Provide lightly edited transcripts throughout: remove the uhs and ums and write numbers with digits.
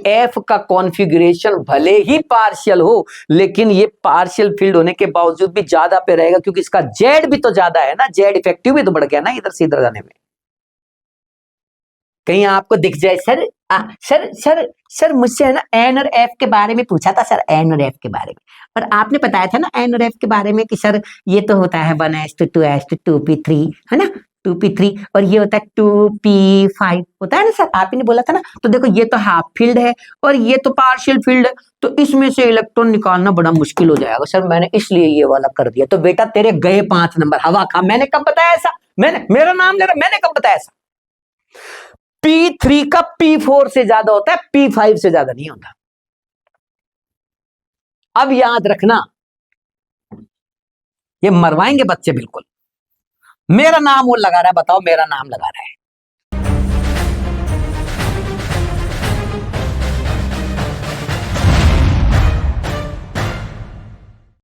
F का configuration भले ही partial हो, लेकिन ये पार्शियल फील्ड होने के बावजूद भी ज्यादा पे रहेगा, क्योंकि इसका जेड भी तो ज्यादा है ना, जेड इफेक्टिव भी तो बढ़ गया ना इधर से इधर जाने में। कहीं आपको दिख जाए सर सर मुझसे है ना एन और एफ के बारे में पूछा था सर, एन और एफ के बारे में, और आपने बताया था ना एन और एफ के बारे में कि सर ये तो होता है 1s to 2s to 2p3 है ना, 2p3, और ये होता है 2p5 होता है ना सर, आप ही ने बोला था ना। तो देखो ये तो हाफ फील्ड है और ये तो पार्शियल फील्ड है, तो इसमें से इलेक्ट्रॉन निकालना बड़ा मुश्किल हो जाएगा सर, मैंने इसलिए ये वाला कर दिया। तो बेटा तेरे गए 5 नंबर हवा खा। मैंने कब बताया ऐसा? मैंने मेरा नाम ले रहा, मैंने कब बताया ऐसा? P3 का P4 से ज्यादा होता है, P5 से ज्यादा नहीं होता। अब याद रखना, ये मरवाएंगे बच्चे बिल्कुल। मेरा नाम वो लगा रहा है, बताओ मेरा नाम लगा रहा है।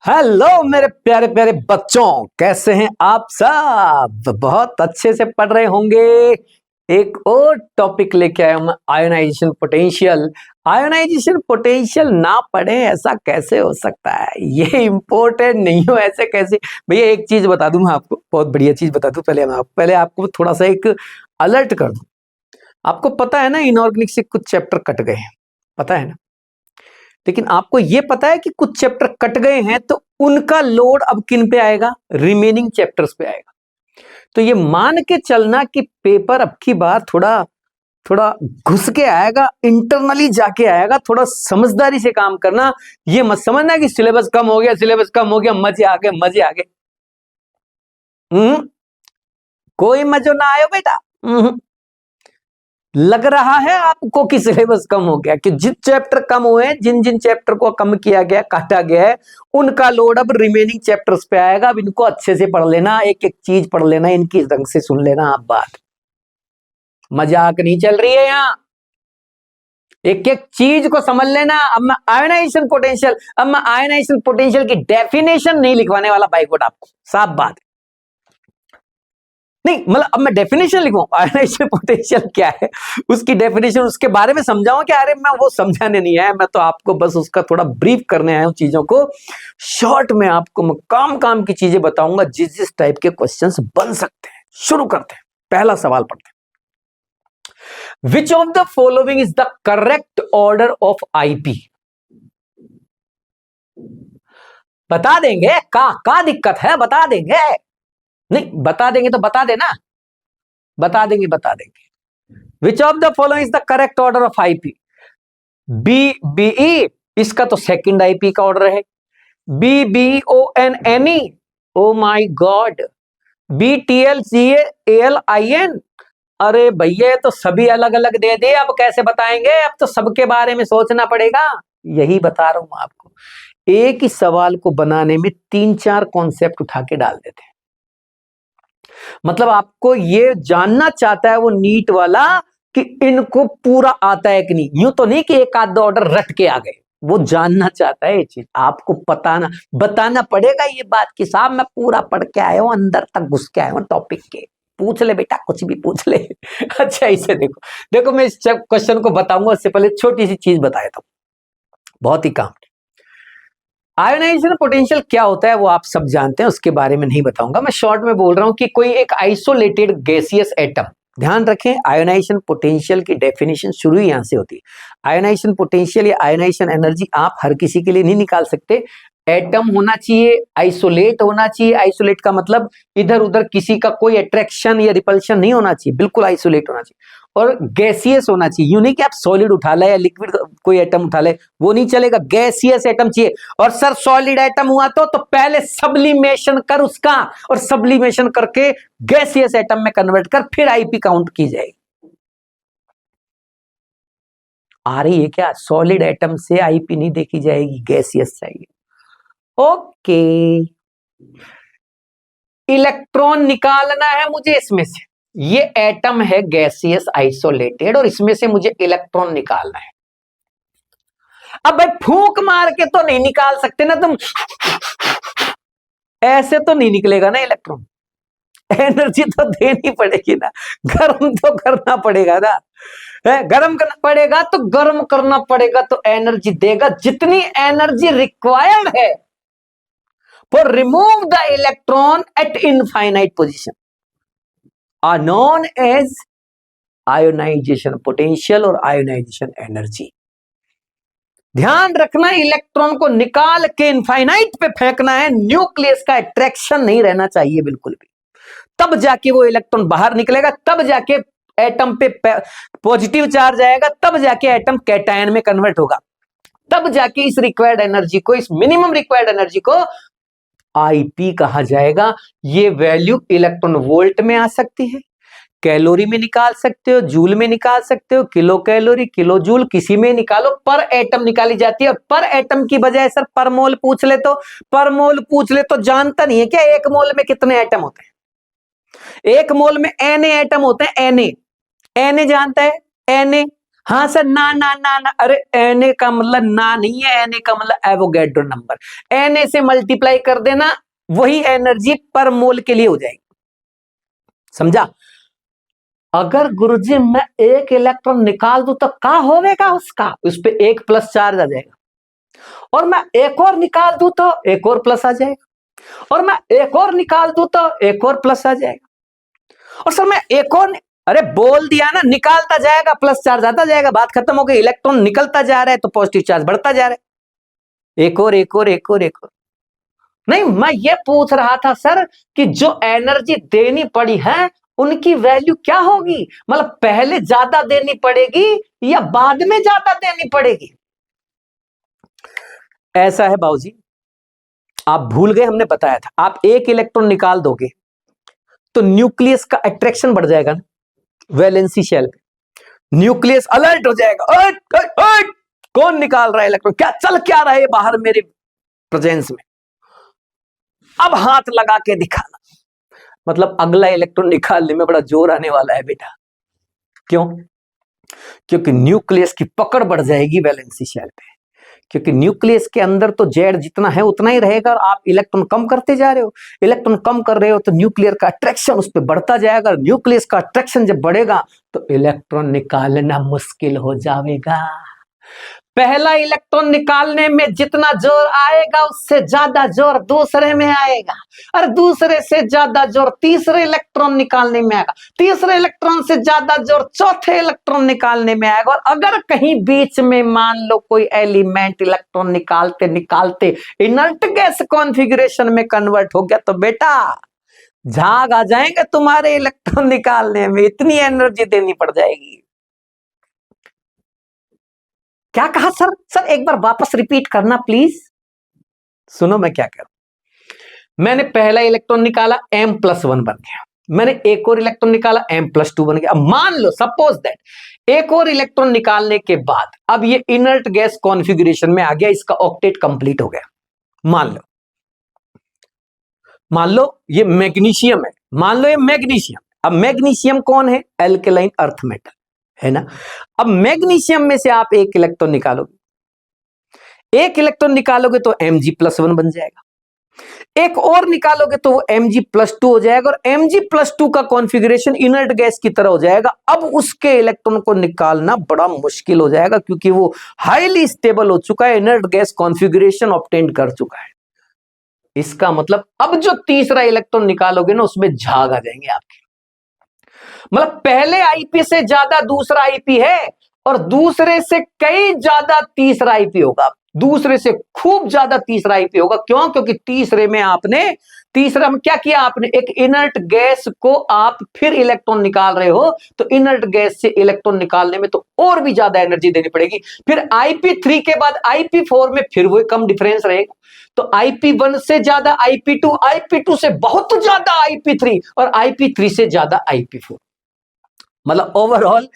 हेलो मेरे प्यारे प्यारे बच्चों, कैसे हैं आप सब? बहुत अच्छे से पढ़ रहे होंगे। एक और टॉपिक लेके आया हूं मैं, आयोनाइजेशन पोटेंशियल। आयोनाइजेशन पोटेंशियल ना पढ़े ऐसा कैसे हो सकता है? ये इंपॉर्टेंट नहीं हो ऐसे कैसे? भैया एक चीज बता दूं मैं आपको, बहुत बढ़िया चीज बता दूं। पहले आपको थोड़ा सा एक अलर्ट कर दूं। आपको पता है ना इनऑर्गेनिक से कुछ चैप्टर कट गए हैं, पता है ना? लेकिन आपको ये पता है कि कुछ चैप्टर कट गए हैं तो उनका लोड अब किन पे आएगा? रिमेनिंग चैप्टर्स पे आएगा। तो ये मान के चलना कि पेपर अब की बार थोड़ा थोड़ा घुस के आएगा, इंटरनली जाके आएगा, थोड़ा समझदारी से काम करना। ये मत समझना कि सिलेबस कम हो गया, सिलेबस कम हो गया, मजे आ गए, मजे आ गए। कोई मजो ना आयो बेटा। लग रहा है आपको कि सिलेबस कम हो गया, कि जिन चैप्टर कम हुए, जिन जिन चैप्टर को कम किया गया, काटा गया है, उनका लोड अब रिमेनिंग चैप्टर्स पे आएगा। अब इनको अच्छे से पढ़ लेना, एक एक चीज पढ़ लेना, इनकी ढंग से सुन लेना आप बात। मजाक नहीं चल रही है यहाँ, एक एक चीज को समझ लेना। अब मैं आयोनाइजेशन पोटेंशियल की डेफिनेशन नहीं लिखवाने वाला बाइकआउट आपको, साफ बात। नहीं मतलब अब मैं डेफिनेशन लिखूं आयोनाइजेशन पोटेंशियल क्या है, उसकी डेफिनेशन, उसके बारे में समझाऊं क्या? अरे मैं वो समझाने नहीं आया, मैं तो आपको बस उसका थोड़ा ब्रीफ करने आया हूं चीजों को। शॉर्ट में आपको मैं काम काम की चीजें बताऊंगा, जिस जिस टाइप के क्वेश्चंस बन सकते हैं। शुरू करते हैं, पहला सवाल पढ़ते हैं। विच of the following is the correct order of IP? बता देंगे का दिक्कत है? बता देंगे? नहीं बता देंगे तो बता देना, बता देंगे। Which of the following is the correct order of IP? BE, इसका तो सेकंड आईपी का ऑर्डर है। BBONNE, oh my god. BTLCALIN, अरे भैया तो सभी अलग अलग दे दे, अब कैसे बताएंगे? अब तो सबके बारे में सोचना पड़ेगा। यही बता रहा हूं आपको, एक ही सवाल को बनाने में 3-4 कॉन्सेप्ट उठा के डाल देते हैं। मतलब आपको ये जानना चाहता है वो नीट वाला कि इनको पूरा आता है कि नहीं। यूं तो नहीं कि एक आध ऑर्डर रट के आ गए, वो जानना चाहता है ये चीज। आपको बताना पड़ेगा ये बात कि साहब मैं पूरा पढ़ के आया हूं, अंदर तक घुस के आया हूं टॉपिक के। पूछ ले बेटा, कुछ भी पूछ ले। अच्छा इसे देखो मैं इस क्वेश्चन को बताऊंगा, उससे पहले छोटी सी चीज बताया था, बहुत ही काम। आयोनाइजेशन पोटेंशियल क्या होता है वो आप सब जानते हैं, उसके बारे में नहीं बताऊंगा। मैं शॉर्ट में बोल रहा हूं कि कोई एक आइसोलेटेड गैसियस एटम, ध्यान रखें आयोनाइजेशन पोटेंशियल की डेफिनेशन शुरू ही यहां से होती है। आयोनाइजेशन पोटेंशियल या आयोनाइजेशन एनर्जी आप हर किसी के लिए नहीं निकाल सकते। एटम होना चाहिए, आइसोलेट होना चाहिए। आइसोलेट का मतलब इधर उधर किसी का कोई अट्रैक्शन या रिपल्शन नहीं होना चाहिए, बिल्कुल आइसोलेट होना चाहिए। और गैसियस होना चाहिए, यूं नहीं कि आप सॉलिड उठा ले या लिक्विड कोई एटम उठा ले, वो नहीं चलेगा। गैसियस एटम चाहिए। और सर सॉलिड एटम हुआ तो पहले सब्लिमेशन कर उसका, और सब्लिमेशन करके गैसियस एटम में कन्वर्ट कर, फिर आईपी काउंट की जाएगी। आ रही है क्या? सॉलिड एटम से आईपी नहीं देखी जाएगी, गैसियस चाहिए। ओके, इलेक्ट्रॉन निकालना है मुझे इसमें से। ये एटम है गैसियस आइसोलेटेड, और इसमें से मुझे इलेक्ट्रॉन निकालना है। अब भाई फूंक मार के तो नहीं निकाल सकते ना तुम, ऐसे तो नहीं निकलेगा ना इलेक्ट्रॉन। एनर्जी तो देनी पड़ेगी ना, गर्म तो करना पड़ेगा ना। गर्म करना पड़ेगा तो गर्म करना पड़ेगा तो एनर्जी देगा, जितनी एनर्जी रिक्वायर्ड है for remove the electron at infinite position are known as ionization potential और आयोनाइजेशन एनर्जी। ध्यान रखना, इलेक्ट्रॉन को निकाल के इनफाइनाइट पे फेंकना है, न्यूक्लियस का अट्रैक्शन नहीं रहना चाहिए बिल्कुल भी, तब जाके वो इलेक्ट्रॉन बाहर निकलेगा, तब जाके एटम पे पॉजिटिव चार्ज आएगा, तब जाके एटम कैटायन में कन्वर्ट होगा, तब जाके इस रिक्वायर्ड एनर्जी को, इस मिनिमम रिक्वायर्ड एनर्जी को आईपी कहा जाएगा। ये वैल्यू इलेक्ट्रॉन वोल्ट में आ सकती है, कैलोरी में निकाल सकते हो, जूल में निकाल सकते हो, किलो कैलोरी, किलो जूल, किसी में निकालो, पर एटम निकाली जाती है। और पर एटम की बजाय सर पर मोल पूछ ले तो, पर मोल पूछ ले तो जानता नहीं है क्या एक मोल में कितने एटम होते हैं? एक मोल में एन एटम होते हैं, एन जानता है? एन, हाँ सर, ना ना ना ना, अरे एन का मतलब ना नहीं है, एन का मतलब एवोगैड्रो नंबर। एन से मल्टीप्लाई कर देना, वही एनर्जी पर मोल के लिए हो जाएगी, समझा? अगर गुरुजी मैं एक इलेक्ट्रॉन निकाल दूं तो क्या होगा उसका? उस पे एक प्लस चार्ज आ जाएगा, और मैं एक और निकाल दूं तो एक और प्लस आ जाएगा, और मैं एक और निकाल दूं तो एक और प्लस आ जाएगा, और सर मैं एक और, अरे बोल दिया ना, निकालता जाएगा प्लस चार्ज आता जाएगा, बात खत्म हो गई। इलेक्ट्रॉन निकलता जा रहा है तो पॉजिटिव चार्ज बढ़ता जा रहा है, एक और एक और एक और एक और। नहीं, मैं ये पूछ रहा था सर कि जो एनर्जी देनी पड़ी है उनकी वैल्यू क्या होगी, मतलब पहले ज्यादा देनी पड़ेगी या बाद में ज्यादा देनी पड़ेगी? ऐसा है बाबूजी, आप भूल गए, हमने बताया था, आप एक इलेक्ट्रॉन निकाल दोगे तो न्यूक्लियस का अट्रैक्शन बढ़ जाएगा ना, वैलेंसी शेल पे न्यूक्लियस अलर्ट हो जाएगा, ओट, ओट, ओट, कौन निकाल रहा है इलेक्ट्रॉन, क्या चल क्या रहा है बाहर मेरे प्रेजेंस में, अब हाथ लगा के दिखाना, मतलब अगला इलेक्ट्रॉन निकालने में बड़ा जोर आने वाला है बेटा। क्यों? क्योंकि न्यूक्लियस की पकड़ बढ़ जाएगी वैलेंसी शेल पे, क्योंकि न्यूक्लियस के अंदर तो जेड जितना है उतना ही रहेगा, और आप इलेक्ट्रॉन कम करते जा रहे हो, इलेक्ट्रॉन कम कर रहे हो तो न्यूक्लियर का अट्रैक्शन उस पर बढ़ता जाएगा, और न्यूक्लियस का अट्रैक्शन जब बढ़ेगा तो इलेक्ट्रॉन निकालना मुश्किल हो जाएगा। पहला इलेक्ट्रॉन निकालने में जितना जोर आएगा उससे ज्यादा जोर दूसरे में आएगा, और दूसरे से ज्यादा जोर तीसरे इलेक्ट्रॉन निकालने में आएगा, तीसरे इलेक्ट्रॉन से ज्यादा जोर चौथे इलेक्ट्रॉन निकालने में आएगा। और अगर कहीं बीच में मान लो कोई एलिमेंट इलेक्ट्रॉन निकालते निकालते इनर्ट गैस कॉन्फ़िगरेशन में कन्वर्ट हो गया तो बेटा झाग आ जाएंगे तुम्हारे इलेक्ट्रॉन निकालने में, इतनी एनर्जी देनी पड़ जाएगी। क्या कहा सर? सर एक बार वापस रिपीट करना प्लीज। सुनो मैं क्या करूं, मैंने पहला इलेक्ट्रॉन निकाला, M+1 बन गया, मैंने एक और इलेक्ट्रॉन निकाला, M+2 बन गया। अब मान लो सपोज दैट एक और इलेक्ट्रॉन निकालने के बाद अब ये इनर्ट गैस कॉन्फ़िगरेशन में आ गया, इसका ऑक्टेट कंप्लीट हो गया। मान लो ये मैग्नीशियम है, मान लो ये मैग्नीशियम, अब मैग्नीशियम कौन है? एल्केलाइन अर्थ मेटल है ना। अब मैग्नीशियम में से आप एक इलेक्ट्रॉन निकालोगे, एक इलेक्ट्रॉन निकालोगे तो Mg+1 बन जाएगा, एक और निकालोगे तो वो Mg+2 हो जाएगा, और Mg+2 का कॉन्फ़िगरेशन इनर्ट गैस की तरह हो जाएगा। अब उसके इलेक्ट्रॉन को निकालना बड़ा मुश्किल हो जाएगा, क्योंकि वो हाईली स्टेबल हो चुका है, इनर्ट गैस कॉन्फ़िगरेशन ऑब्टेन कर चुका है। इसका मतलब अब जो तीसरा इलेक्ट्रॉन निकालोगे ना उसमें झाग आ जाएंगे आपके, मतलब पहले आईपी से ज्यादा दूसरा आईपी है, और दूसरे से कई ज्यादा तीसरा आईपी होगा, दूसरे से खूब ज्यादा तीसरा आईपी होगा। क्यों? क्योंकि तीसरे में तीसरा में क्या किया आपने, एक इनर्ट गैस को आप फिर इलेक्ट्रॉन निकाल रहे हो, तो इनर्ट गैस से इलेक्ट्रॉन निकालने में तो और भी ज्यादा एनर्जी देनी पड़ेगी। फिर IP3 के बाद IP4 में फिर वो कम डिफरेंस रहेगा, तो IP1 से ज्यादा IP2, IP2 से बहुत ज्यादा IP3, और IP3 से ज्यादा IP4। मतलब ओवरऑल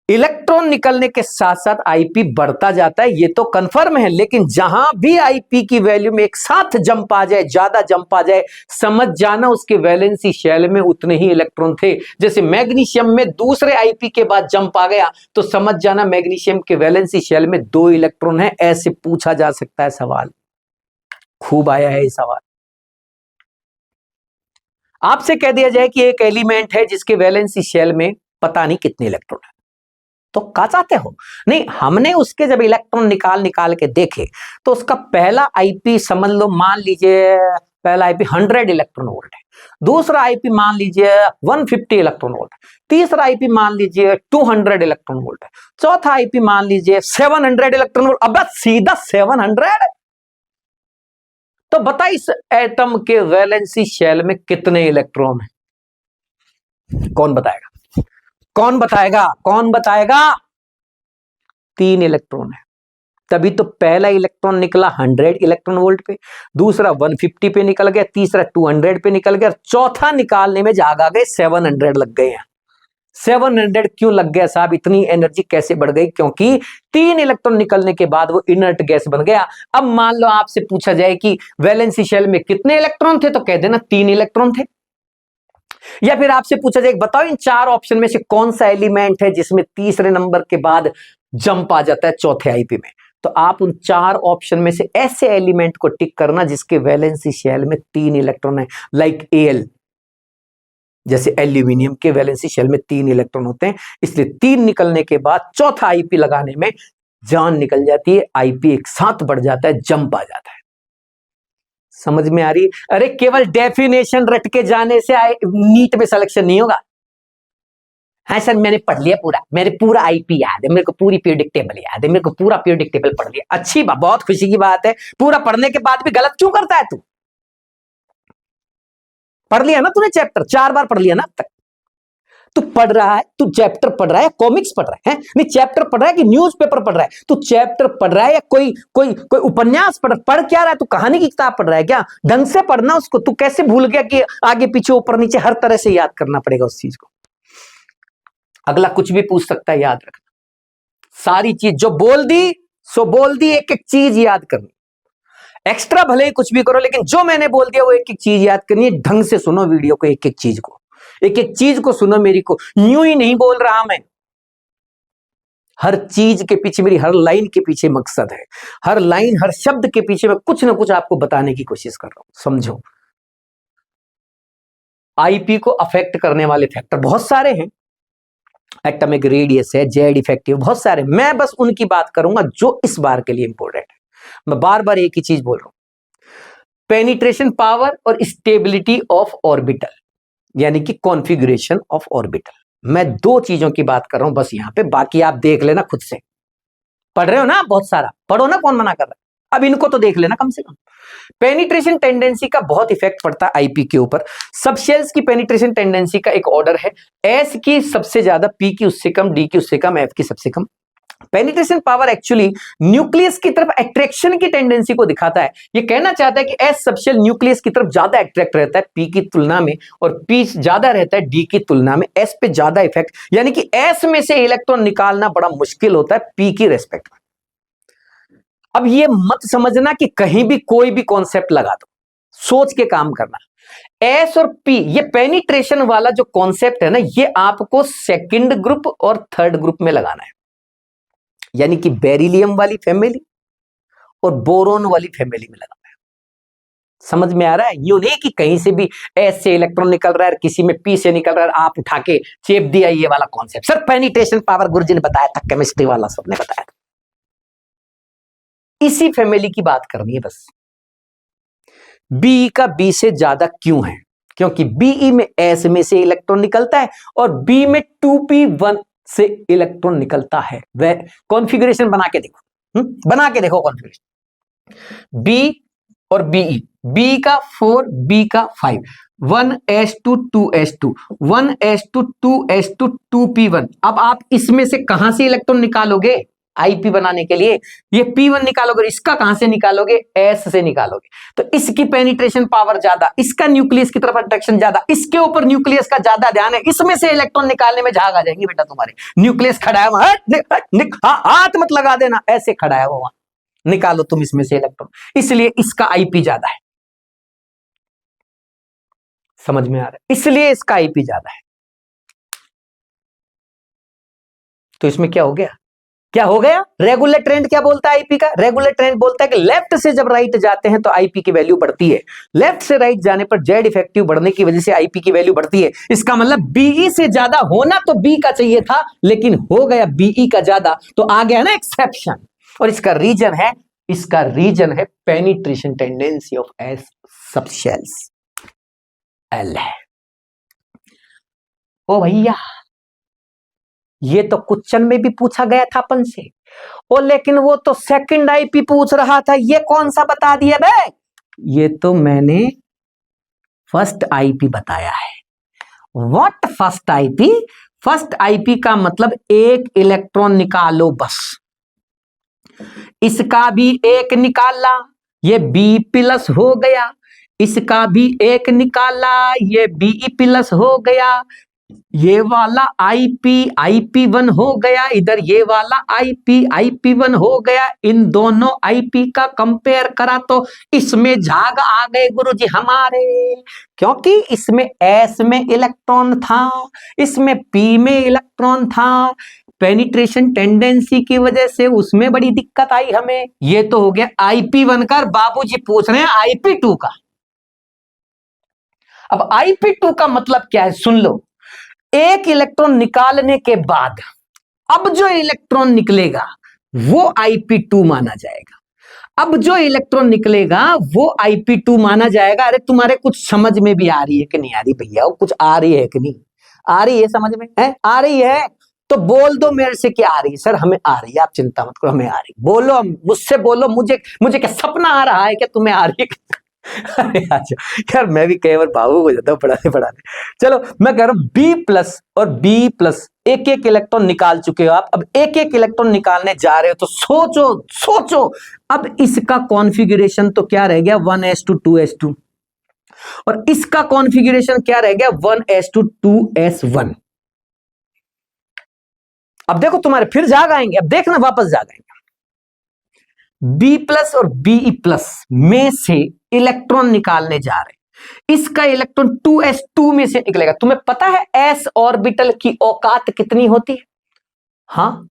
इलेक्ट्रॉन निकलने के साथ साथ आईपी बढ़ता जाता है, ये तो कंफर्म है। लेकिन जहां भी आईपी की वैल्यू में एक साथ जंप आ जाए, ज्यादा जंप आ जाए, समझ जाना उसके वैलेंसी शेल में उतने ही इलेक्ट्रॉन थे। जैसे मैग्नीशियम में दूसरे आईपी के बाद जंप आ गया तो समझ जाना मैग्नीशियम के वैलेंसी शेल में 2 इलेक्ट्रॉन है। ऐसे पूछा जा सकता है सवाल, खूब आया है ये सवाल। आपसे कह दिया जाए कि एक एलिमेंट है जिसके वैलेंसी शेल में पता नहीं कितने इलेक्ट्रॉन है, तुक्का चाहते हो? नहीं, हमने उसके जब इलेक्ट्रॉन निकाल निकाल के देखे तो उसका पहला आईपी समझ लो, मान लीजिए पहला आईपी 100 इलेक्ट्रॉन वोल्ट है, दूसरा आईपी मान लीजिए 150 इलेक्ट्रॉन वोल्ट है, तीसरा आईपी मान लीजिए 200 इलेक्ट्रॉन वोल्ट है, चौथा आईपी मान लीजिए 700 इलेक्ट्रॉन वोल्ट। अब सीधा 700। तो बता इस एटम के वैलेंसी शेल में कितने इलेक्ट्रॉन है? कौन बताएगा? कौन बताएगा? कौन बताएगा? 3 इलेक्ट्रॉन है। तभी तो पहला इलेक्ट्रॉन निकला 100 इलेक्ट्रॉन वोल्ट पे, दूसरा 150 पे निकल गया, तीसरा 200 पे निकल गया, चौथा निकालने में जागा गए 700 लग गए हैं। 700 क्यों लग गया साहब? इतनी एनर्जी कैसे बढ़ गई? क्योंकि 3 इलेक्ट्रॉन निकलने के बाद वो इनर्ट गैस बन गया। अब मान लो आपसे पूछा जाए कि वैलेंसी शेल में कितने इलेक्ट्रॉन थे, तो कह देना 3 इलेक्ट्रॉन थे। या फिर आपसे पूछा जाए बताओ इन 4 ऑप्शन में से कौन सा एलिमेंट है जिसमें तीसरे नंबर के बाद जंप आ जाता है चौथे आईपी में, तो आप उन 4 ऑप्शन में से ऐसे एलिमेंट को टिक करना जिसके वैलेंसी शेल में 3 इलेक्ट्रॉन है, लाइक Al। जैसे एल्यूमिनियम के वैलेंसी शेल में 3 इलेक्ट्रॉन होते हैं, इसलिए 3 निकलने के बाद चौथा आईपी लगाने में जान निकल जाती है, आईपी एक साथ बढ़ जाता है, जंप आ जाता है। समझ में आ रही? अरे केवल डेफिनेशन रट के जाने से नीट में सिलेक्शन नहीं होगा। हाँ सर मैंने पढ़ लिया पूरा, मेरे पूरा आईपी याद है, मेरे को पूरी पीरियोडिक टेबल याद है, मेरे को पूरा पीरियोडिक टेबल पढ़ लिया। अच्छी बात, बहुत खुशी की बात है। पूरा पढ़ने के बाद भी गलत क्यों करता है तू? पढ़ लिया ना तूने चैप्टर, 4 बार पढ़ लिया ना अब तक। तू पढ़ रहा है, तू चैप्टर पढ़ रहा है, कॉमिक्स पढ़ रहा है? नहीं, चैप्टर पढ़ रहा है कि न्यूज़पेपर पढ़ रहा है? तू चैप्टर पढ़ रहा है या कोई कोई कोई उपन्यास पढ़ क्या रहा है? तू कहानी की किताब पढ़ रहा है क्या? ढंग से पढ़ना उसको। तू कैसे भूल गया कि आगे पीछे ऊपर नीचे हर तरह से याद करना पड़ेगा उस चीज को? अगला कुछ भी पूछ सकता है, याद रखना। सारी चीज जो बोल दी सो बोल दी, एक एक चीज याद करनी। एक्स्ट्रा भले ही कुछ भी करो, लेकिन जो मैंने बोल दिया वो एक एक चीज याद करनी है। ढंग से सुनो वीडियो को, एक एक चीज को, एक एक चीज को सुनो मेरी को। यूं ही नहीं बोल रहा मैं, हर चीज के पीछे, मेरी हर लाइन के पीछे मकसद है। हर लाइन, हर शब्द के पीछे मैं कुछ ना कुछ आपको बताने की कोशिश कर रहा हूं, समझो। आईपी को अफेक्ट करने वाले फैक्टर बहुत सारे हैं, एटॉमिक रेडियस है, जेड इफेक्टिव, बहुत सारे। मैं बस उनकी बात करूंगा जो इस बार के लिए इंपॉर्टेंट है। मैं बार बार एक ही चीज बोल रहा हूं, पेनिट्रेशन पावर और स्टेबिलिटी ऑफ ऑर्बिटल, यानी कि कॉन्फ़िगरेशन ऑफ ऑर्बिटल। मैं 2 चीजों की बात कर रहा हूं बस यहां पे, बाकी आप देख लेना खुद से। पढ़ रहे हो ना, बहुत सारा पढ़ो ना, कौन मना कर रहा है? अब इनको तो देख लेना कम से कम। पेनिट्रेशन टेंडेंसी का बहुत इफेक्ट पड़ता है आईपी के ऊपर। सब शेल्स की पेनिट्रेशन टेंडेंसी का एक ऑर्डर है, एस की सबसे ज्यादा, पी की उससे कम, डी की उससे कम, एफ की सबसे कम। पेनिट्रेशन पावर एक्चुअली न्यूक्लियस की तरफ अट्रैक्शन की टेंडेंसी को दिखाता है। ये कहना चाहता है कि एस सबशेल न्यूक्लियस की तरफ ज्यादा अट्रैक्ट रहता है पी की तुलना में, और पी ज्यादा रहता है डी की तुलना में, एस पे ज्यादा इफेक्ट, यानी कि एस में से इलेक्ट्रॉन निकालना बड़ा मुश्किल होता है पी की रेस्पेक्ट में। अब ये मत समझना कि कहीं भी कोई भी कॉन्सेप्ट लगा दो, सोच के काम करना। एस और पी, ये पेनिट्रेशन वाला जो कॉन्सेप्ट है ना, ये आपको सेकंड ग्रुप और थर्ड ग्रुप में लगाना है, यानी कि बेरिलियम वाली फैमिली और बोरोन वाली फैमिली में लगाना है। समझ में आ रहा है? यूं नहीं कि कहीं से भी एस से इलेक्ट्रॉन निकल रहा है, किसी में पी से निकल रहा है, आप उठा के चेप दिया ये वाला कॉन्सेप्ट। सर पेनिट्रेशन पावर गुरुजी ने बताया था, केमिस्ट्री वाला सबने बताया था। इसी फैमिली की बात करनी है बस। बी का बी से ज्यादा क्यों है? क्योंकि बीई में एस में से इलेक्ट्रॉन निकलता है और बी में 2p1 से इलेक्ट्रॉन निकलता है। वह कॉन्फ़िगरेशन बना के देखो, बना के देखो कॉन्फ़िगरेशन। बी और बीई, बी का 4, बी का 5, 1s2 2s2, 1s2 2s2 2p1। अब आप इसमें से कहां से इलेक्ट्रॉन निकालोगे? आईपी बनाने के लिए ये P1 निकालोगे, इसका कहां से निकालोगे? एस से निकालोगे। तो इसकी पेनिट्रेशन पावर ज्यादा, इसका न्यूक्लियस की तरफ अट्रैक्शन ज्यादा, इसके ऊपर न्यूक्लियस का ज्यादा ध्यान है, इसमें से इलेक्ट्रॉन निकालने में झाग आ जाएंगे बेटा तुम्हारे। न्यूक्लियस खड़ा है वहां, हाथ मत लगा देना, ऐसे खड़ा है वो वहां, निकालो तुम इसमें से इलेक्ट्रॉन, इसलिए इसका आईपी ज्यादा है। समझ में आ रहा है? इसलिए इसका आईपी ज्यादा है। तो इसमें क्या हो गया? क्या हो गया? रेगुलर ट्रेंड क्या बोलता है आईपी का? रेगुलर ट्रेंड बोलता है कि लेफ्ट से जब राइट जाते हैं तो आईपी की वैल्यू बढ़ती है, लेफ्ट से राइट जाने पर जेड इफेक्टिव बढ़ने की वजह से आईपी की वैल्यू बढ़ती है। इसका मतलब बीई से ज्यादा होना तो बी का चाहिए था, लेकिन हो गया बीई का ज्यादा, तो आ गया ना एक्सेप्शन। और इसका रीजन है penetration tendency of S subshells, L है। ओ भैया, ये तो क्वेश्चन में भी पूछा गया था अपन से, ओ लेकिन वो तो सेकंड आईपी पूछ रहा था, ये कौन सा बता दिया बे? ये तो मैंने फर्स्ट आईपी बताया है। What first IP? First IP का मतलब एक इलेक्ट्रॉन निकालो बस। इसका भी एक निकाला, ये बी प्लस हो गया, इसका भी एक निकाला, ये बीई प्लस हो गया, ये वाला IP1 हो गया, इधर ये वाला IP1 हो गया। इन दोनों IP का कंपेयर करा तो इसमें झाग आ गए गुरुजी हमारे, क्योंकि इसमें S में इलेक्ट्रॉन था, इसमें P में इलेक्ट्रॉन था। पेनिट्रेशन टेंडेंसी की वजह से उसमें बड़ी दिक्कत आई हमें। ये तो हो गया IP1 का। बाबूजी पूछ रहे हैं IP2 का। अब IP2 का मतलब क्या है सुन लो। एक इलेक्ट्रॉन निकालने के बाद अब जो इलेक्ट्रॉन निकलेगा वो IP2 माना जाएगा। अब जो इलेक्ट्रॉन निकलेगा वो IP2 माना जाएगा। अरे तुम्हारे कुछ समझ में भी आ रही है कि नहीं आ रही भैया? वो कुछ आ रही है कि नहीं आ रही है? समझ में है? आ रही है तो बोल दो मेरे से क्या आ रही है। सर हमें आ रही है, आप चिंता मत करो, हमें आ रही। बोलो, मुझसे बोलो। मुझे क्या सपना आ रहा है क्या तुम्हें आ रही है? अरे यार मैं भी कई बार भावुक हो जाता हूँ पढ़ाने। चलो मैं कह रहा हूं बी प्लस और बी प्लस एक एक इलेक्ट्रॉन निकाल चुके हो आप। अब एक एक इलेक्ट्रॉन निकालने जा रहे हो तो सोचो अब इसका कॉन्फ़िगरेशन तो क्या रह गया 1s2 2s2, और इसका कॉन्फ़िगरेशन क्या रह गया 1s2 2s1। अब देखो तुम्हारे फिर जाग आएंगे, अब देखना वापस जाग आएंगे। बी प्लस और बीई प्लस में से इलेक्ट्रॉन निकालने जा रहे, इसका इलेक्ट्रॉन 2s2 में से निकलेगा। तुम्हें पता है s ऑर्बिटल की औकात कितनी होती है? हाँ,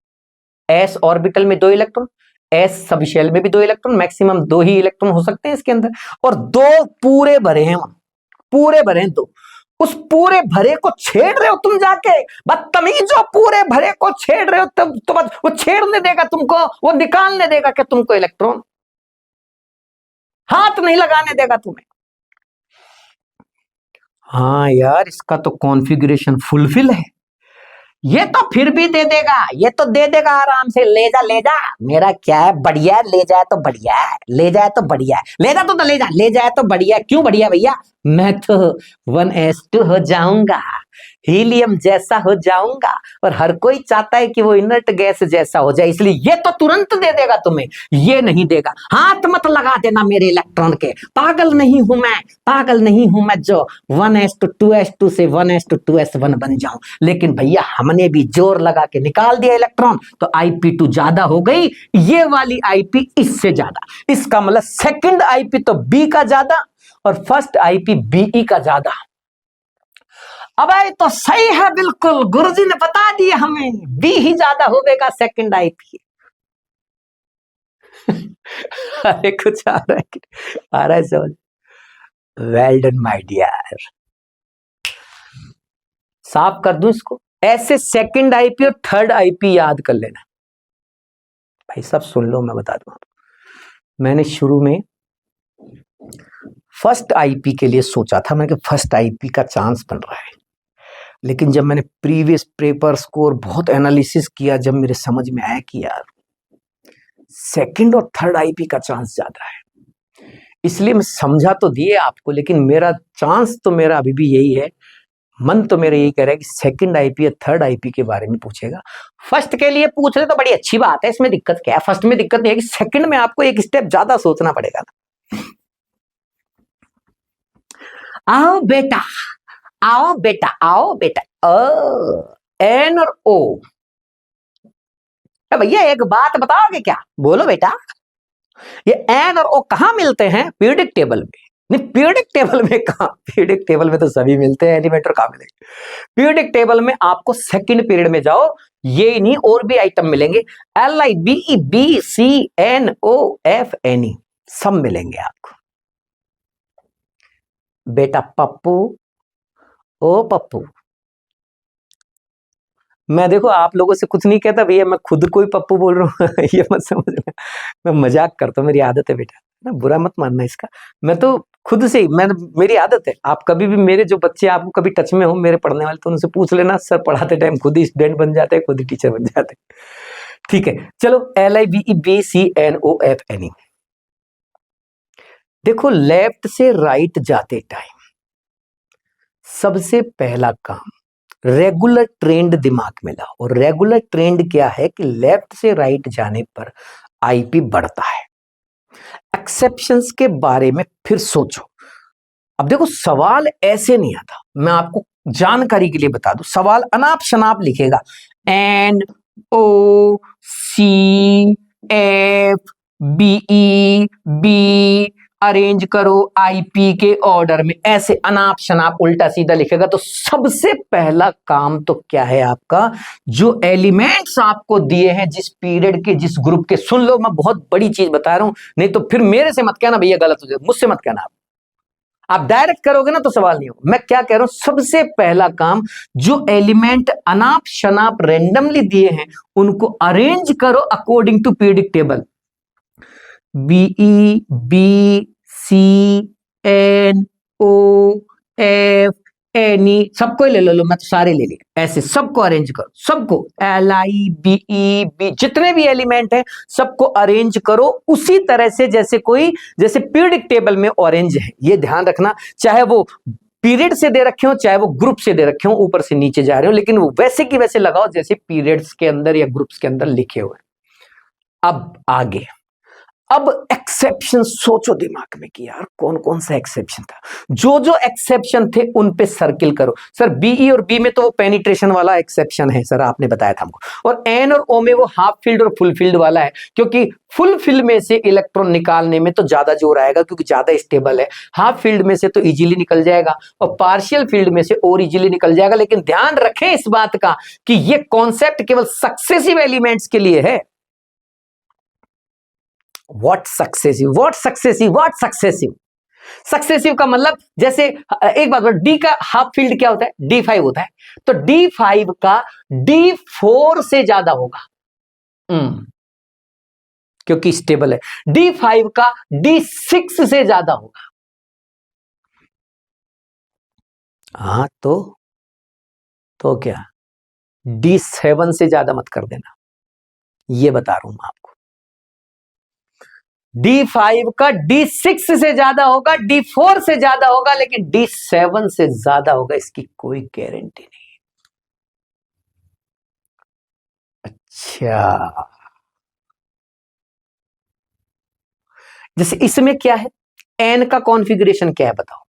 s ऑर्बिटल में 2 इलेक्ट्रॉन, s सब शेल में भी 2 इलेक्ट्रॉन, मैक्सिमम 2 ही इलेक्ट्रॉन हो सकते हैं इसके अंदर, और 2 पूरे भरे हैं, पूरे भरे हैं 2। उस पूरे भरे को छेड़ रहे हो तुम जाके, बदतमीजो, पूरे भरे को छेड़ रहे हो तब तो बस वो छेड़ने देगा तुमको, वो निकालने देगा क्या तुमको इलेक्ट्रॉन? हाथ नहीं लगाने देगा तुम्हें। हाँ यार, इसका तो कॉन्फ़िगरेशन फुलफिल है। ये तो फिर भी दे देगा, ये तो दे देगा आराम से। ले जा, मेरा क्या है, बढ़िया है, ले जाए तो बढ़िया है, ले जाए तो बढ़िया है, ले जा तो ले जा, ले जाए तो बढ़िया है। क्यों बढ़िया भैया? मैं तो 1s2 हो जाऊंगा, हीलियम जैसा हो जाऊंगा, और हर कोई चाहता है कि वो इनर्ट गैस जैसा हो जाए, इसलिए ये तो तुरंत दे देगा तुम्हें, ये नहीं देगा। हाथ मत लगा देना मेरे इलेक्ट्रॉन के, पागल नहीं हूं मैं जो 1s2 2s2 से 1s2 2s1 बन जाऊं। लेकिन भैया हमने भी जोर लगा के निकाल दिया इलेक्ट्रॉन, तो IP2 ज्यादा हो गई, ये वाली IP इससे ज्यादा। इसका मतलब सेकंड IP तो B का ज्यादा और फर्स्ट IP BE का ज्यादा। अब ये तो सही है बिल्कुल, गुरुजी ने बता दिया हमें, बी ही ज्यादा होगा सेकंड IP। अरे कुछ आ रहा है, आ रहा है समझ? Well done my dear. साफ कर दूं इसको? ऐसे सेकंड IP और थर्ड IP याद कर लेना भाई। सब सुन लो, मैं बता दूं। मैंने शुरू में फर्स्ट IP के लिए सोचा था, मैंने कहा फर्स्ट IP का चांस बन रहा है, लेकिन जब मैंने प्रीवियस पेपर्स को और बहुत एनालिसिस किया, जब मेरे समझ में आया कि यार सेकंड और थर्ड IP का चांस ज्यादा है, इसलिए मैं समझा तो दिए आपको, लेकिन मेरा चांस तो मेरा अभी भी यही है, मन तो मेरा यही कह रहा है कि सेकंड IP या थर्ड IP के बारे में पूछेगा। फर्स्ट के लिए पूछ रहे तो बड़ी अच्छी बात है, इसमें दिक्कत क्या है? फर्स्ट में दिक्कत नहीं है कि सेकंड में आपको एक स्टेप ज्यादा सोचना पड़ेगा ना। आओ बेटा, आओ बेटा, आओ बेटा। N और O। भैया एक बात बताओगे क्या? बोलो बेटा। ये N और O कहां मिलते हैं? पीरियोडिक टेबल में। नहीं, पीरियडिक टेबल में कहा, पीरियडिक टेबल में तो सभी मिलते हैं, एलिमेंट और कहाँ मिलेंगे। पीरियडिक टेबल में आपको सेकंड पीरियड में जाओ, ये नहीं और भी आइटम मिलेंगे, LIBE BCNOFNE सब मिलेंगे आपको। बेटा पप्पू, ओ पप्पू, मैं देखो आप लोगों से कुछ नहीं कहता भैया, मैं खुद को ही पप्पू बोल रहा हूँ ये मत समझना, मैं मजाक करता हूँ, मेरी आदत है बेटा, ना बुरा मत मानना इसका। मैं तो खुद से ही, मैं, मेरी आदत है। आप कभी भी, मेरे जो बच्चे आपको कभी टच में हो मेरे पढ़ने वाले, तो उनसे पूछ लेना, सर पढ़ाते टाइम खुद ही स्टूडेंट बन जाते हैं, खुद ही टीचर बन जाते हैं। ठीक है, चलो LIBE BCNOFNE। देखो लेफ्ट से राइट जाते टाइम सबसे पहला काम रेगुलर ट्रेंड दिमाग में लाओ, और रेगुलर ट्रेंड क्या है कि लेफ्ट से राइट जाने पर IP बढ़ता है। एक्सेप्शंस के बारे में फिर सोचो। अब देखो सवाल ऐसे नहीं आता, मैं आपको जानकारी के लिए बता दूं, सवाल अनाप शनाप लिखेगा, NOCFBE अरेंज करो IP के ऑर्डर में, ऐसे अनाप शनाप उल्टा सीधा लिखेगा। तो सबसे पहला काम तो क्या है आपका, जो एलिमेंट्स आपको दिए हैं जिस पीरियड के, जिस ग्रुप के, सुन लो मैं बहुत बड़ी चीज बता रहा हूं, नहीं तो फिर मेरे से मत कहना भैया गलत हो जाए, मुझसे मत कहना। आप डायरेक्ट करोगे ना तो सवाल नहीं होगा। मैं क्या कह रहा हूं, सबसे पहला काम, जो एलिमेंट अनाप शनाप रेंडमली दिए हैं उनको अरेंज करो according to periodic table. BE BCNOFNE सबको ले लो, मैं तो सारे ले लिए, ऐसे सबको अरेंज करो, सबको LIBE जितने भी एलिमेंट है सबको अरेंज करो उसी तरह से जैसे कोई, जैसे पीरियडिक टेबल में ऑरेंज है, ये ध्यान रखना, चाहे वो पीरियड से दे रखे हो चाहे वो ग्रुप से दे रखे हो, ऊपर से नीचे जा रहे हो, लेकिन वो वैसे की वैसे लगाओ जैसे पीरियड्स के अंदर या ग्रुप्स के अंदर लिखे हुए। अब आगे, अब एक्सेप्शन सोचो दिमाग में कि यार कौन कौन सा एक्सेप्शन था, जो जो एक्सेप्शन थे उन पे सर्किल करो। सर BE और B में तो वो पेनिट्रेशन वाला एक्सेप्शन है सर, आपने बताया था हमको, और N और O में वो हाफ फील्ड और फुल फील्ड वाला है, क्योंकि फुल फील्ड में से इलेक्ट्रॉन निकालने में तो ज्यादा जोर आएगा क्योंकि ज्यादा स्टेबल है, हाफ फील्ड में से तो इजीली निकल जाएगा और पार्शियल फील्ड में से और इजीली निकल जाएगा। लेकिन ध्यान रखें इस बात का कि ये कॉन्सेप्ट केवल सक्सेसिव एलिमेंट्स के लिए है। What successive, what successive, what successive, successive का मतलब, जैसे एक बात बताओ, D का हाफ फील्ड क्या होता है, D5 होता है, तो D5 का D4 से ज्यादा होगा, क्योंकि स्टेबल है। D5 का D6 से ज्यादा होगा। हाँ तो क्या, D7 से ज्यादा मत कर देना, ये बता रहा हूं मैं आपको। D5 का D6 से ज्यादा होगा, D4 से ज्यादा होगा, लेकिन D7 से ज्यादा होगा, इसकी कोई गारंटी नहीं। अच्छा, जैसे इसमें क्या है, N का कॉन्फ़िगरेशन क्या है बताओ,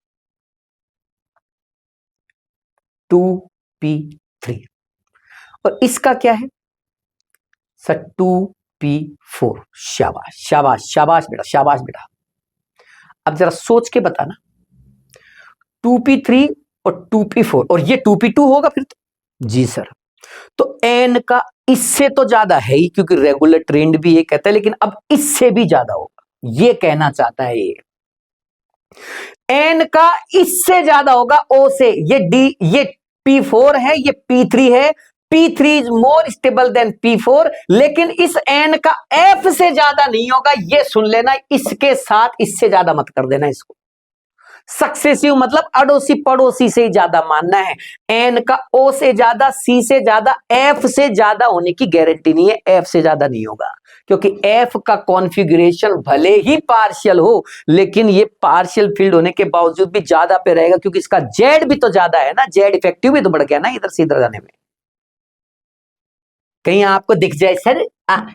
2p3, और इसका क्या है सर, 2p4। शाबाश शाबाश शाबाश बेटा, शाबाश बेटा। अब जरा सोच के बताना, 2p3 और 2p4, और ये 2p2 होगा फिर तो, जी सर। तो N का इससे तो ज्यादा है ही, क्योंकि रेगुलर ट्रेंड भी ये कहता है, लेकिन अब इससे भी ज्यादा होगा, ये कहना चाहता है ये। N का इससे ज्यादा होगा O से, ये P4 है, ये P3 है, P3 is more stable then P4, लेकिन इस N का F से ज्यादा नहीं होगा, ये सुन लेना, इसके साथ इससे ज्यादा मत कर देना इसको। सक्सेसिव मतलब अड़ोसी पड़ोसी से ही ज्यादा मानना है। N का O से ज्यादा, C से ज्यादा, F से ज्यादा होने की गारंटी नहीं है, F से ज्यादा नहीं होगा, क्योंकि F का कॉन्फ़िगरेशन भले ही पार्शियल हो, लेकिन ये पार्शियल फील्ड होने के बावजूद भी ज्यादा पे रहेगा, क्योंकि इसका Z भी तो ज्यादा है ना, Z इफेक्टिव भी तो बढ़ गया ना इधर से इधर जाने में। कहीं आपको दिख जाए सर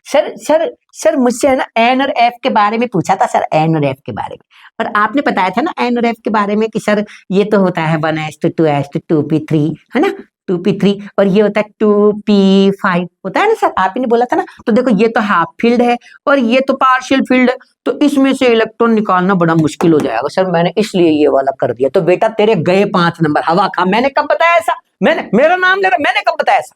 सर सर सर मुझसे है ना N और F के बारे में पूछा था सर, N और F के बारे में, और आपने बताया था ना N और F के बारे में कि सर ये तो होता है 1:2:2p3, है ना, 2p3 और ये होता है 2p5 होता है ना सर, आप ही ने बोला था ना। तो देखो ये तो हाफ फील्ड है और ये तो पार्शियल फील्ड है, तो इसमें से इलेक्ट्रॉन निकालना बड़ा मुश्किल हो जाएगा सर, मैंने इसलिए ये वाला कर दिया। तो बेटा तेरे गए 5 नंबर हवा खा। मैंने कब बताया ऐसा? मैंने, मेरा नाम ले रहा, मैंने कब बताया ऐसा?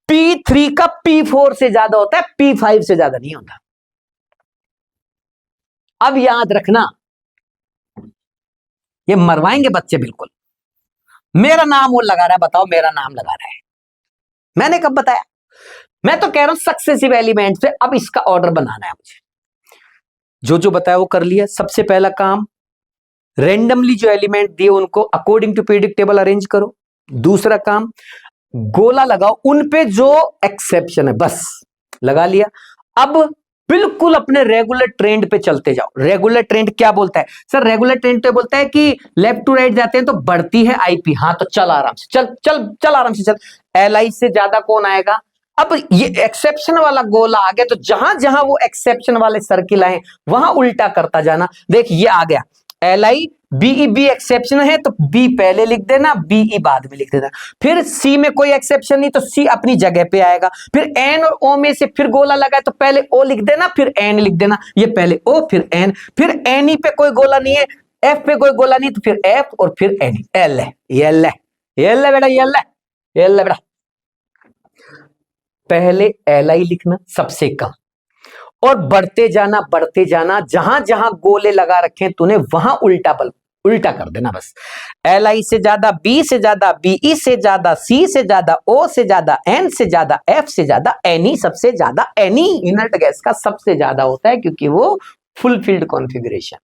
P3 का P4 से ज्यादा होता है, P5 से ज्यादा नहीं होता। अब याद रखना, ये मरवाएंगे बच्चे बिल्कुल। मेरा नाम वो लगा रहा है, बताओ मेरा नाम लगा रहा है, मैंने कब बताया? मैं तो कह रहा हूं सक्सेसिव एलिमेंट से अब इसका ऑर्डर बनाना है मुझे। जो जो बताया वो कर लिया। सबसे पहला काम, रेंडमली जो एलिमेंट दिए उनको according to periodic table arrange करो। दूसरा काम, गोला लगाओ उन पे जो एक्सेप्शन है, बस लगा लिया। अब बिल्कुल अपने रेगुलर ट्रेंड पे चलते जाओ। रेगुलर ट्रेंड क्या बोलता है सर? रेगुलर ट्रेंड तो बोलता है कि लेफ्ट टू राइट जाते हैं तो बढ़ती है आईपी। हाँ तो चल आराम से, चल चल चल आराम से चल। एलआई से ज्यादा कौन आएगा? अब ये एक्सेप्शन वाला गोला आ गया, तो जहां जहां वो एक्सेप्शन वाले सर्किल आए वहां उल्टा करता जाना। देख ये आ गया एलआई, बीई, बी एक्सेप्शन है तो बी पहले लिख देना, बीई बाद में लिख देना। फिर सी में कोई एक्सेप्शन नहीं तो सी अपनी जगह पे आएगा। फिर एन और ओ में से फिर गोला लगा तो पहले ओ लिख देना फिर एन लिख देना। ये पहले ओ फिर एन, फिर एन ही पे कोई गोला नहीं है, एफ पे कोई गोला नहीं तो फिर एफ और फिर एन। एल है, एल है, एल है बेटा, एल है, एल है बेटा। पहले एल आई लिखना सबसे कम और बढ़ते जाना, जहां जहां गोले लगा रखे तूने वहां उल्टा कर देना बस। एल आई से ज्यादा, बी से ज्यादा, बीई से ज्यादा, सी से ज्यादा, ओ से ज्यादा, एन से ज्यादा, एफ से ज्यादा, एनी सबसे ज्यादा। एनी इनर्ट गैस का सबसे ज्यादा होता है क्योंकि वो फुलफिल्ड कॉन्फ़िगरेशन।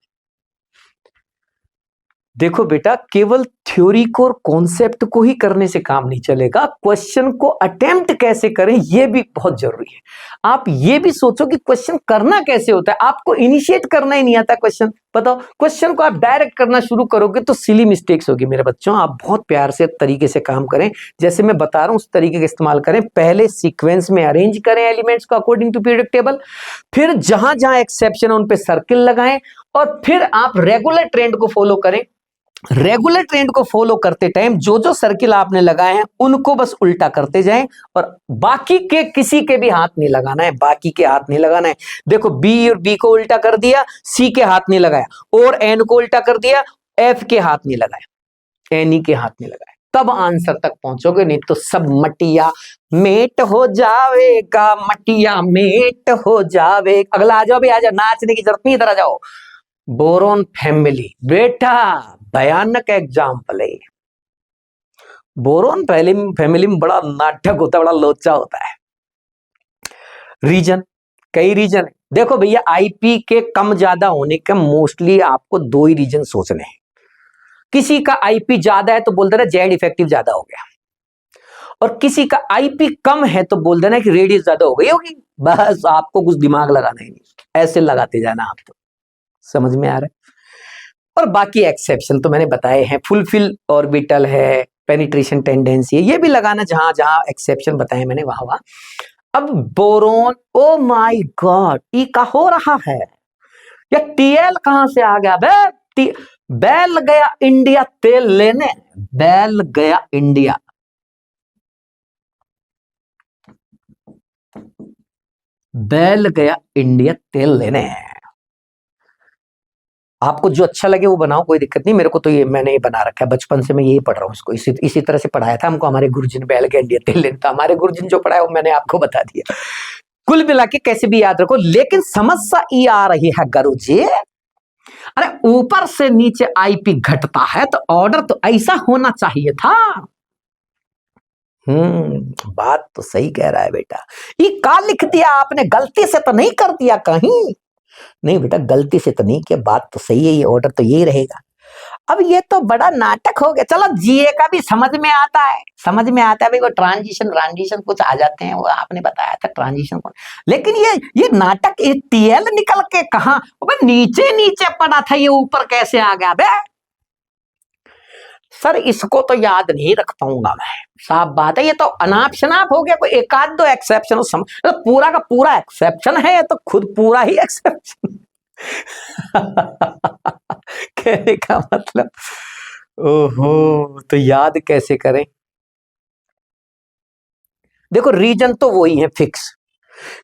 देखो बेटा, केवल थ्योरी को और कॉन्सेप्ट को ही करने से काम नहीं चलेगा, क्वेश्चन को अटेम्प्ट कैसे करें ये भी बहुत जरूरी है। आप ये भी सोचो कि क्वेश्चन करना कैसे होता है। आपको इनिशिएट करना ही नहीं आता क्वेश्चन, बताओ क्वेश्चन को आप डायरेक्ट करना शुरू करोगे तो सिली मिस्टेक्स होगी। मेरे बच्चों, आप बहुत प्यार से तरीके से काम करें, जैसे मैं बता रहा हूं उस तरीके का इस्तेमाल करें। पहले सीक्वेंस में अरेंज करें एलिमेंट्स को अकॉर्डिंग टू पीरियोडिक टेबल, फिर जहां जहां एक्सेप्शन है उन पे सर्किल लगाएं और फिर आप रेगुलर ट्रेंड को फॉलो करें। रेगुलर ट्रेंड को फॉलो करते टाइम जो जो सर्किल आपने लगाए हैं उनको बस उल्टा करते जाएं और बाकी के किसी के भी हाथ नहीं लगाना है, बाकी के हाथ नहीं लगाना है। देखो बी और बी को उल्टा कर दिया, सी के हाथ नहीं लगाया, और एन को उल्टा कर दिया, एफ के हाथ नहीं लगाया, एन ई के हाथ नहीं लगाया, तब आंसर तक पहुंचोगे, नहीं तो सब मटिया मेट हो जावेगा, मटिया मेट हो जावे। अगला आ जाओ भी, आ जाओ, नाचने की जरूरत नहीं, इधर आ जाओ। बोरोन फैमिली बेटा भयानक एग्जाम्पल है। बोरोन फैमिली में बड़ा नाटक होता है, बड़ा लोचा होता है। रीजन, कई रीजन है। देखो भैया, आईपी के कम ज्यादा होने का मोस्टली आपको 2 ही रीजन सोचने हैं। किसी का आईपी ज्यादा है तो बोल देना जेड इफेक्टिव ज्यादा हो गया, और किसी का आईपी कम है तो बोल देना कि रेडियस ज्यादा हो गई होगी। बस आपको कुछ दिमाग लगाना ही नहीं, ऐसे लगाते जाना आप। तो समझ में आ रहा है? और बाकी एक्सेप्शन तो मैंने बताए हैं, फुलफिल ऑर्बिटल है, पेनिट्रेशन टेंडेंसी है, ये भी लगाना जहां जहां एक्सेप्शन बताए मैंने वहां वहां। अब बोरोन, ओ माय गॉड, ये क्या हो रहा है? ये टीएल कहां से आ गया बे? बैल गया इंडिया तेल लेने, बैल गया इंडिया, बैल गया इंडिया तेल लेने। आपको जो अच्छा लगे वो बनाओ, कोई दिक्कत नहीं। मेरे को तो ये मैंने ये बना रखा है, बचपन से मैं यही पढ़ रहा हूँ इसको, इसी तरह से पढ़ाया था हमको हमारे गुरुजी ने, बैल गया इंडिया तेल लेने। तो हमारे गुरुजी ने जो पढ़ाया वो मैंने आपको बता दिया। कुल मिला के कैसे भी याद रखो, लेकिन समस्या ये आ रही है गुरुजी, अरे ऊपर से नीचे आईपी घटता है तो ऑर्डर तो ऐसा होना चाहिए था। बात तो सही कह रहा है बेटा। ये का लिख दिया आपने, गलती से तो नहीं कर दिया कहीं? नहीं बेटा, गलती से तो नहीं किया, बात तो सही है, ये ऑर्डर तो यही रहेगा। अब ये तो बड़ा नाटक हो गया। चलो जीए का भी समझ में आता है, समझ में आता है भाई, वो ट्रांजिशन कुछ आ जाते हैं, वो आपने बताया था ट्रांजिशन को। लेकिन ये नाटक, ये टीएल निकल के कहा नीचे नीचे पड़ा था, ये ऊपर कैसे आ गया बे? सर इसको तो याद नहीं रख पाऊंगा मैं, साफ बात है। ये तो अनाप शनाप हो गया, कोई एक आध दो एक्सेप्शन तो पूरा का पूरा एक्सेप्शन है, ये तो खुद पूरा ही एक्सेप्शन। कहने का मतलब, ओहो, तो याद कैसे करें? देखो रीजन तो वही है फिक्स,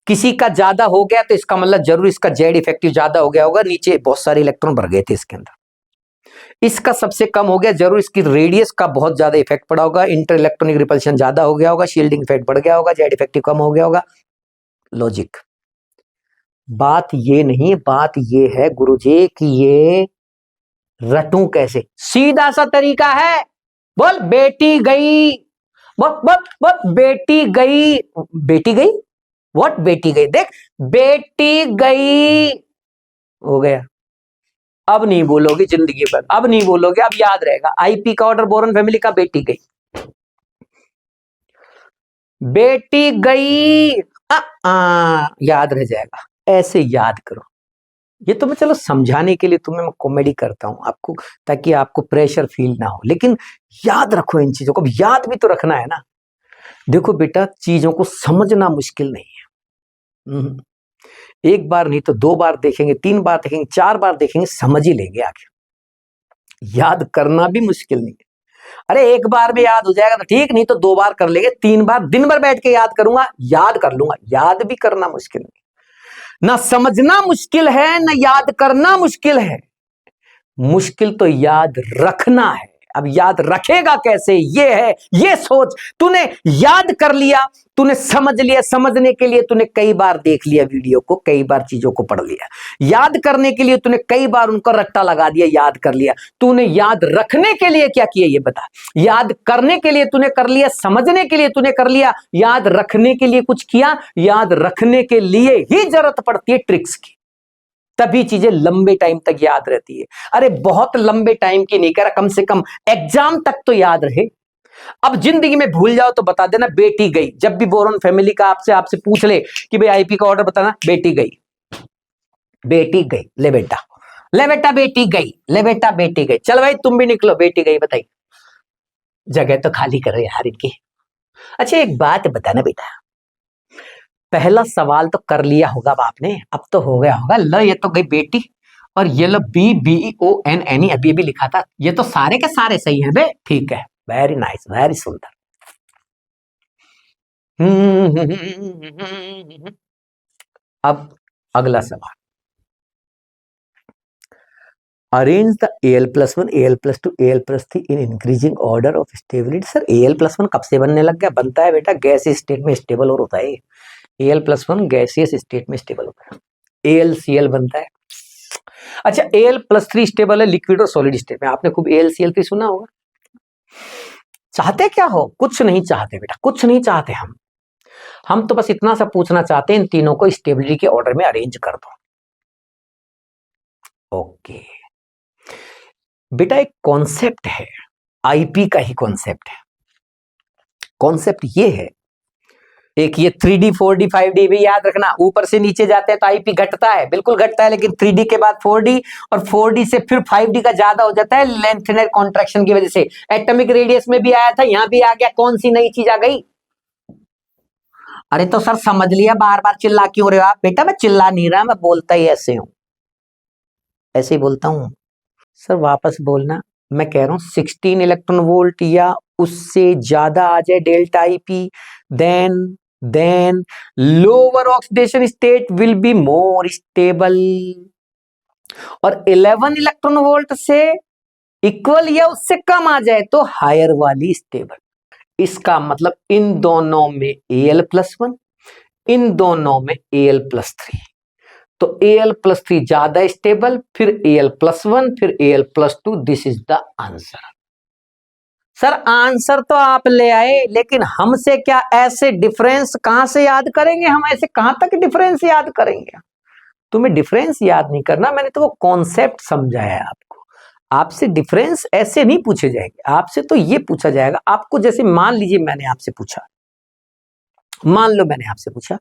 किसी का ज्यादा हो गया तो इसका मतलब जरूर इसका जेड इफेक्टिव ज्यादा हो गया होगा, नीचे बहुत सारे इलेक्ट्रॉन भर गए थे इसके अंदर। इसका सबसे कम हो गया, जरूर इसकी रेडियस का बहुत ज्यादा इफेक्ट पड़ा होगा, इंटर इलेक्ट्रॉनिक रिपल्शन ज्यादा हो गया होगा, शील्डिंग इफेक्ट बढ़ गया होगा, जेड इफेक्टिव कम हो गया होगा। लॉजिक। बात ये नहीं, बात ये है गुरुजी कि ये रटूं कैसे, सीधा सा तरीका है। बोल बेटी गई, बोल बेटी गई, बेटी गई, व्हाट बेटी गई, देख बेटी गई हो गया। अब नहीं बोलोगे जिंदगी भर, अब नहीं बोलोगे, अब याद रहेगा। आईपी का ऑर्डर बोरन फैमिली का, बेटी गई, बेटी गई, याद रह जाएगा, ऐसे याद करो। ये तो मैं चलो समझाने के लिए तुम्हें मैं कॉमेडी करता हूं आपको, ताकि आपको प्रेशर फील ना हो, लेकिन याद रखो इन चीजों को, याद भी तो रखना है ना। देखो बेटा, चीजों को समझना मुश्किल नहीं है, एक बार नहीं तो 2 बार देखेंगे, 3 बार देखेंगे, 4 बार देखेंगे, समझ ही लेंगे आखिर। याद करना भी मुश्किल नहीं है। अरे एक बार में याद हो जाएगा तो ठीक, नहीं तो 2 बार कर लेंगे, 3 बार दिन भर बैठ के याद करूंगा, याद कर लूंगा। याद भी करना मुश्किल नहीं, ना समझना मुश्किल है, ना याद करना मुश्किल है, मुश्किल तो याद रखना है। अब याद रखेगा कैसे, ये है, ये सोच। तूने याद कर लिया, तूने समझ लिया, समझने के लिए तूने कई बार देख लिया वीडियो को, कई बार चीजों को पढ़ लिया। याद करने के लिए तूने कई बार उनको रट्टा लगा दिया, याद कर लिया। तूने याद रखने के लिए क्या किया ये बता। याद करने के लिए तूने कर लिया, समझने के लिए तूने कर लिया, याद रखने के लिए कुछ किया। याद रखने के लिए ही जरूरत पड़ती है ट्रिक्स की, तभी चीजें लंबे टाइम तक याद रहती है। अरे बहुत लंबे टाइम की नहीं कह रहा, कम से कम एग्जाम तक तो याद रहे। अब जिंदगी में भूल जाओ तो बता देना बेटी गई। जब भी बोरन फैमिली का आपसे पूछ ले कि भाई आईपी का ऑर्डर बताना, बेटी गई, बेटी गई, ले बेटा, ले बेटा बेटी गई, ले बेटा बेटी गई। चल भाई तुम भी निकलो, बेटी गई बताई, जगह तो खाली करो यार इनकी। अच्छा एक बात बताना बेटा, पहला सवाल तो कर लिया होगा आपने, अब तो हो गया होगा। लो ये तो गई बेटी, और ये लो BBONNE अभी अभी लिखा था, ये तो सारे के सारे सही हैं बे। ठीक है, वेरी नाइस, वेरी सुंदर। अब अगला सवाल, arrange the Al+1, Al+2, Al+3 in increasing order of stability. Sir Al+1 कब से बनने लग गया? बनता है बेटा गैसीय स्टेट में स्टेबल और होता है। Al+1 गैसीय स्टेट में स्टेबल होता है, AlCl बनता है। अच्छा Al+3 स्टेबल है लिक्विड और सॉलिड स्टेट में। आपने खूब AlCl3 सुना होगा। चाहते क्या हो? कुछ नहीं चाहते बेटा, कुछ नहीं चाहते हम तो बस इतना सा पूछना चाहते हैं, इन तीनों को स्टेबिलिटी के ऑर्डर में अरेंज कर दो। ओके बेटा, एक कॉन्सेप्ट है, आईपी का ही कॉन्सेप्ट है। कॉन्सेप्ट ये है, एक ये 3D 4D 5D भी याद रखना। ऊपर से नीचे जाते हैं तो आईपी घटता है, बिल्कुल घटता है, लेकिन 3D के बाद 4D और 4D से फिर 5D का ज्यादा हो जाता है लेंथेनर कॉन्ट्रैक्शन की वजह से। एटॉमिक रेडियस में भी आया था, यहां भी आ गया। कौन सी नई चीज आ गई? अरे तो सर समझ लिया, बार बार चिल्ला क्यों रहे हो आप? बेटा मैं चिल्ला नहीं रहा, मैं बोलता ही ऐसे हूं, ऐसे ही बोलता हूं। सर वापस बोलना, मैं कह रहा हूं 16 इलेक्ट्रॉन वोल्ट या उससे ज्यादा आ जाए delta IP, then lower oxidation state will be more stable। और 11 इलेक्ट्रॉन वोल्ट से इक्वल या उससे कम आ जाए तो हायर वाली स्टेबल। इसका मतलब इन दोनों में Al+1, इन दोनों में Al+3, तो Al+3 ज्यादा स्टेबल, फिर Al+1, फिर Al+2। This is the answer. Sir answer तो आप ले आए, लेकिन हमसे क्या ऐसे डिफरेंस कहां से याद करेंगे? हम ऐसे कहां तक डिफरेंस याद करेंगे? तुम्हें डिफरेंस याद नहीं करना, मैंने तो वो कॉन्सेप्ट समझाया है आपको। आपसे डिफरेंस ऐसे नहीं पूछे जाएंगे, आपसे तो ये पूछा जाएगा। आपको जैसे मान लीजिए मैंने आपसे पूछा, मान लो मैंने आपसे पूछा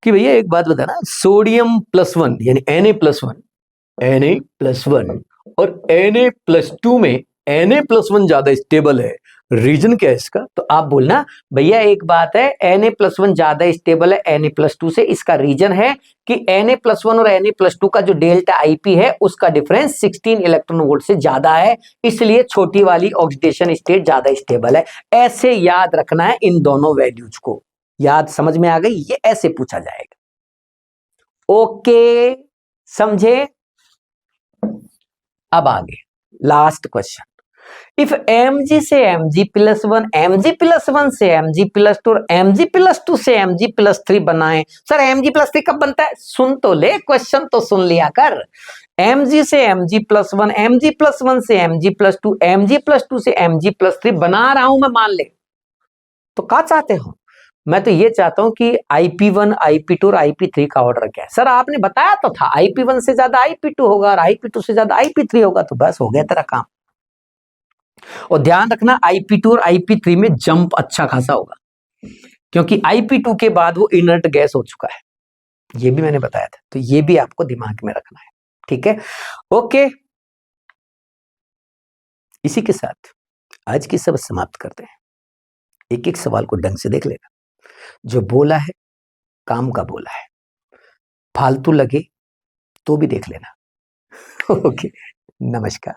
कि भैया एक बात बताना, सोडियम+1 यानी Na+1 और Na+2 में Na+1 ज्यादा स्टेबल है, रीजन क्या है इसका? तो आप बोलना भैया एक बात है, Na+1 ज्यादा स्टेबल है Na+2 से। इसका रीजन है कि Na+1 और Na+2 का जो डेल्टा IP है उसका डिफरेंस 16 इलेक्ट्रॉन वोल्ट से ज्यादा है, इसलिए छोटी वाली ऑक्सीडेशन स्टेट ज्यादा स्टेबल है। ऐसे याद रखना है, इन दोनों वैल्यूज को याद, समझ में आ गई? ये ऐसे पूछा जाएगा। ओके, समझे? अब आगे लास्ट क्वेश्चन। इफ Mg से Mg+1, Mg+1 से Mg+2 और Mg+2 से Mg+3 बनाएं। सर Mg+3 कब बनता है? सुन तो ले, क्वेश्चन तो सुन लिया कर। Mg से Mg+1, Mg+1 से Mg+2, Mg+2 से Mg+3 बना रहा हूं मैं, मान ले। तो क्या चाहते हो? मैं तो ये चाहता हूं कि IP1, IP2 और IP3 का ऑर्डर क्या है। सर आपने बताया तो था IP1 से ज्यादा IP2 होगा और IP2 से ज्यादा IP3 होगा, तो बस हो गया तेरा काम। और ध्यान रखना IP2 और IP3 में जंप अच्छा खासा होगा, क्योंकि IP2 के बाद वो इनर्ट गैस हो चुका है, ये भी मैंने बताया था। तो ये भी आपको दिमाग में रखना है, ठीक है? ओके, इसी के साथ आज की सब समाप्त करते हैं। एक एक सवाल को ढंग से देख लेना, जो बोला है काम का बोला है, फालतू लगे तो भी देख लेना। ओके, नमस्कार।